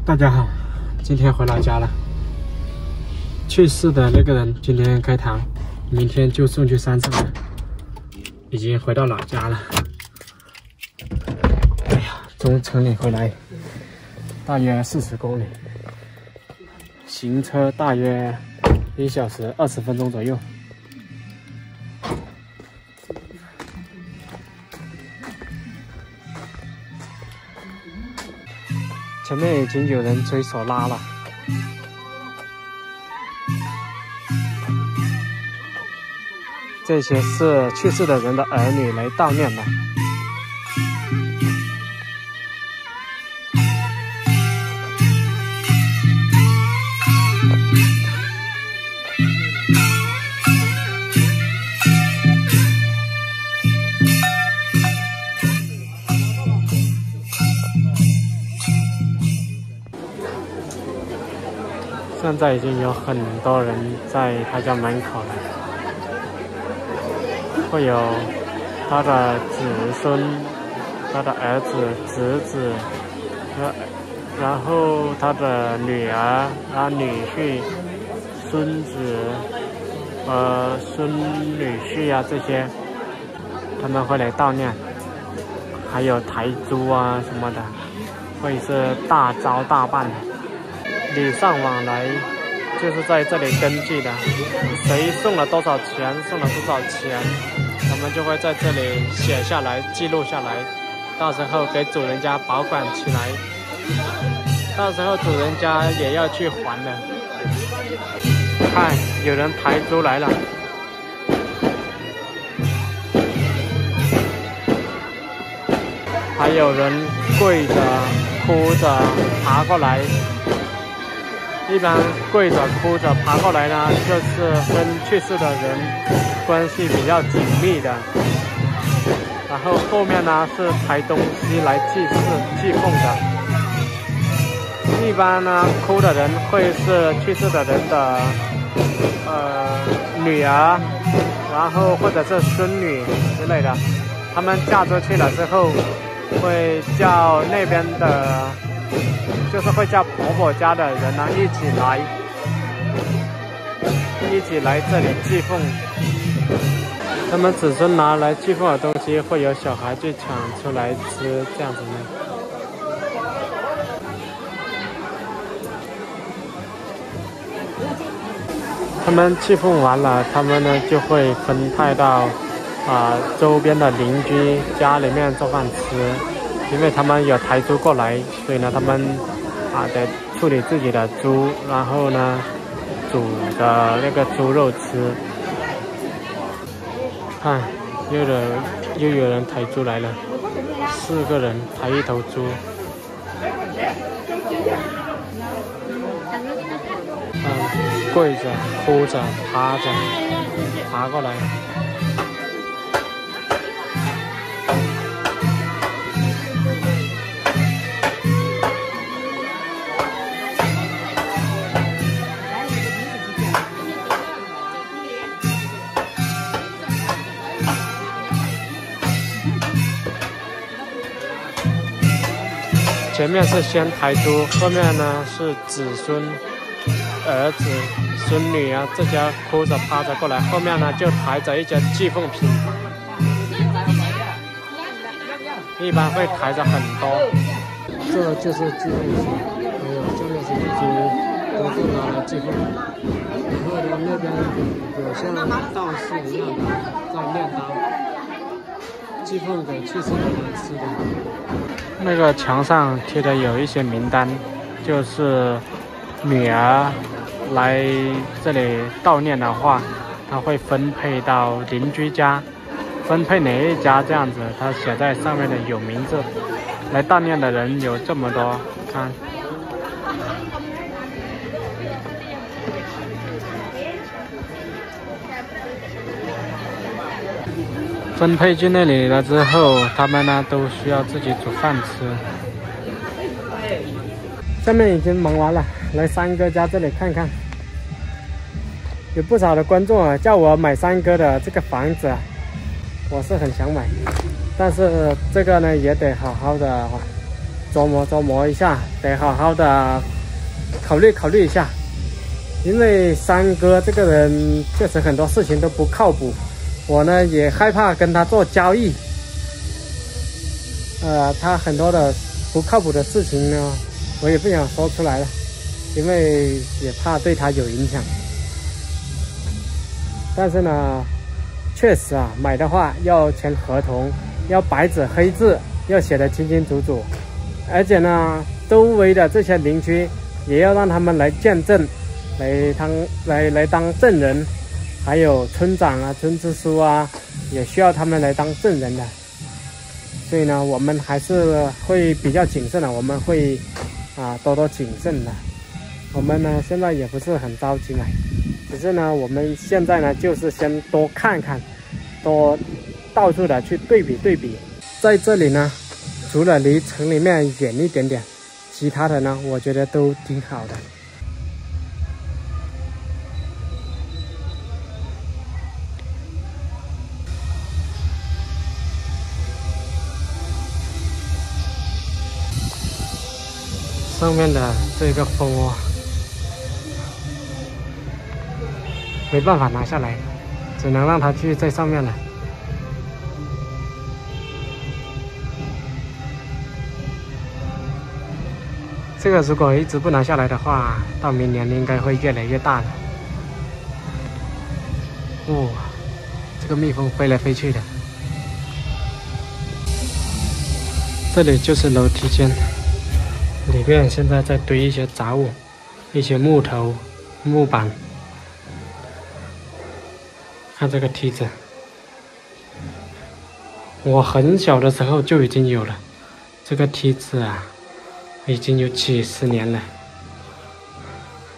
大家好，今天回老家了。去世的那个人今天开堂，明天就送去山上了。已经回到老家了。哎呀，从城里回来，大约40公里，行车大约1小时20分钟左右。前面已经有人吹唢呐了。这些是去世的人的儿女来悼念的。现在已经有很多人在他家门口了，会有他的子孙、他的儿子、侄子，然后他的女儿、女婿、孙子孙女婿啊，这些他们会来悼念，还有抬猪啊什么的，会是大招大办的。礼尚往来就是在这里登记的，谁送了多少钱，送了多少钱，他们就会在这里写下来，记录下来，到时候给主人家保管起来，到时候主人家也要去还的。看，有人抬猪来了，还有人跪着、哭着爬过来。一般跪着哭着爬过来呢，就是跟去世的人关系比较紧密的。然后后面呢是抬东西来祭奉的。一般呢哭的人会是去世的人的女儿，然后或者是孙女之类的。他们嫁出去了之后，会叫那边的。就是会叫婆婆家的人呢一起来这里祭奉。他们子孙拿来祭奉的东西，会有小孩去抢出来吃，这样子呢。他们祭奉完了，他们呢就会分派到周边的邻居家里面做饭吃，因为他们有抬猪过来，所以呢他们得处理自己的猪，然后呢煮的那个猪肉吃。看，又有人抬猪来了，4个人抬一头猪。跪着、哭着、趴着爬过来。前面是先抬猪，后面呢是子孙、儿子、孙女啊，这家哭着趴着过来，后面呢就抬着一些祭奉品，一般会抬着很多。这就是祭奉品，还有这个是猪，都是拿来祭奉。然后呢，那边有像道士一样的在练刀，祭奉给去世的人吃的。那个墙上贴的有一些名单，就是女儿来这里悼念的话，他会分配到邻居家，分配哪一家这样子，他写在上面的有名字。来悼念的人有这么多，看。分配进那里了之后，他们呢都需要自己煮饭吃。下面已经忙完了，来三哥家这里看看。有不少的观众啊叫我买三哥的这个房子，我是很想买，但是这个呢也得好好的琢磨一下，得好好的考虑一下。因为三哥这个人确实很多事情都不靠谱，我呢也害怕跟他做交易。他很多的不靠谱的事情呢，我也不想说出来了，因为也怕对他有影响。但是呢，确实啊，买的话要签合同，要白纸黑字，要写得清清楚楚，而且呢，周围的这些邻居也要让他们来见证，来当证人，还有村长啊、村支书啊，也需要他们来当证人的。所以呢，我们还是会比较谨慎的，我们会多谨慎的。我们呢现在也不是很着急买，只是呢我们现在呢就是先多看看，多到处的去对比。在这里呢，除了离城里面远一点点，其他的呢我觉得都挺好的。上面的这个蜂窝没办法拿下来，只能让它继续在上面了。这个如果一直不拿下来的话，到明年应该会越来越大的。哦，这个蜜蜂飞来飞去的。这里就是楼梯间。里面现在在堆一些杂物，一些木头、木板。看这个梯子，我很小的时候就已经有了。这个梯子啊，已经有几十年了。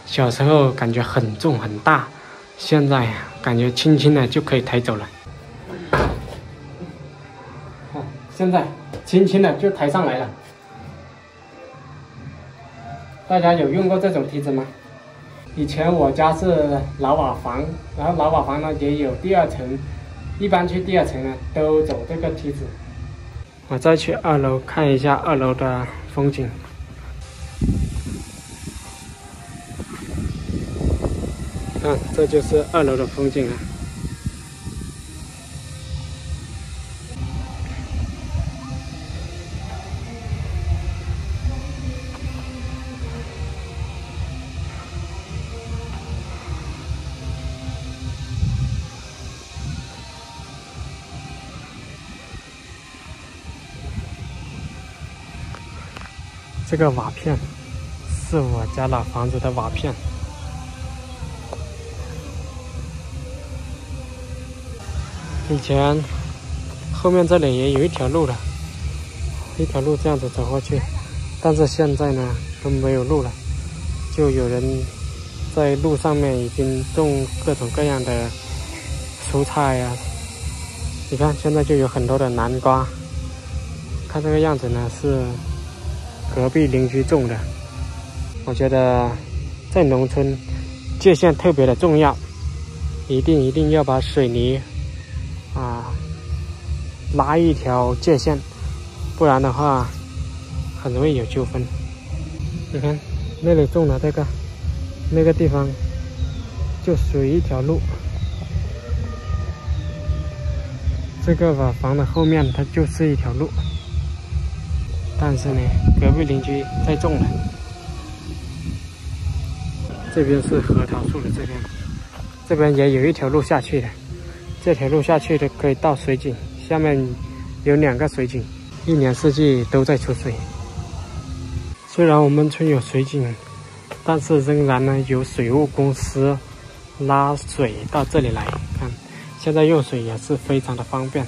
小时候感觉很重很大，现在感觉轻轻的就可以抬走了。现在轻轻的就抬上来了。大家有用过这种梯子吗？以前我家是老瓦房，然后老瓦房呢也有第二层，一般去第二层呢都走这个梯子。我再去2楼看一下2楼的风景。看，这就是2楼的风景了。这个瓦片是我家老房子的瓦片。以前后面这里也有一条路的，一条路这样子走过去，但是现在呢都没有路了，就有人在路上面已经种各种各样的蔬菜呀。你看现在就有很多的南瓜，看这个样子呢是隔壁邻居种的。我觉得在农村界限特别的重要，一定要把水泥拉一条界限，不然的话很容易有纠纷。你看那里种的这个，那个地方就属于一条路，这个瓦房的后面它就是一条路，但是呢隔壁邻居在种了。这边是核桃树的这边也有一条路下去的，这条路下去的可以到水井，下面有2个水井，一年四季都在出水。虽然我们村有水井，但是仍然呢有水务公司拉水到这里来。看现在用水也是非常的方便。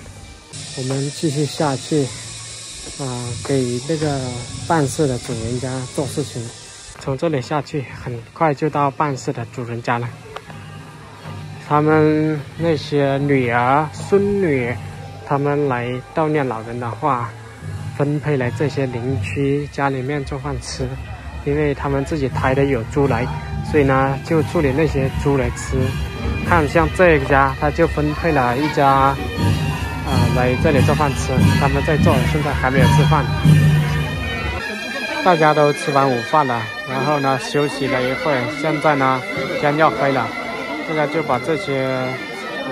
我们继续下去给那个办事的主人家做事情。从这里下去很快就到办事的主人家了。他们那些女儿孙女，他们来悼念老人的话，分配来这些邻居家里面做饭吃，因为他们自己抬的有猪来，所以呢就处理那些猪来吃。看像这一家他就分配了一家来这里做饭吃，他们在做，现在还没有吃饭。大家都吃完午饭了，然后呢休息了一会儿，现在呢天要黑了，现在就把这些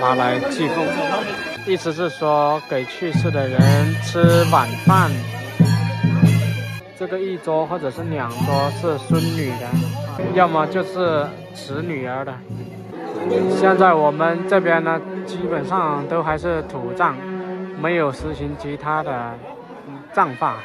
拿来祭奉，意思是说给去世的人吃晚饭。这个一桌或者是2桌是孙女的，要么就是侄女儿的。现在我们这边呢，基本上都还是土葬，没有实行其他的葬法。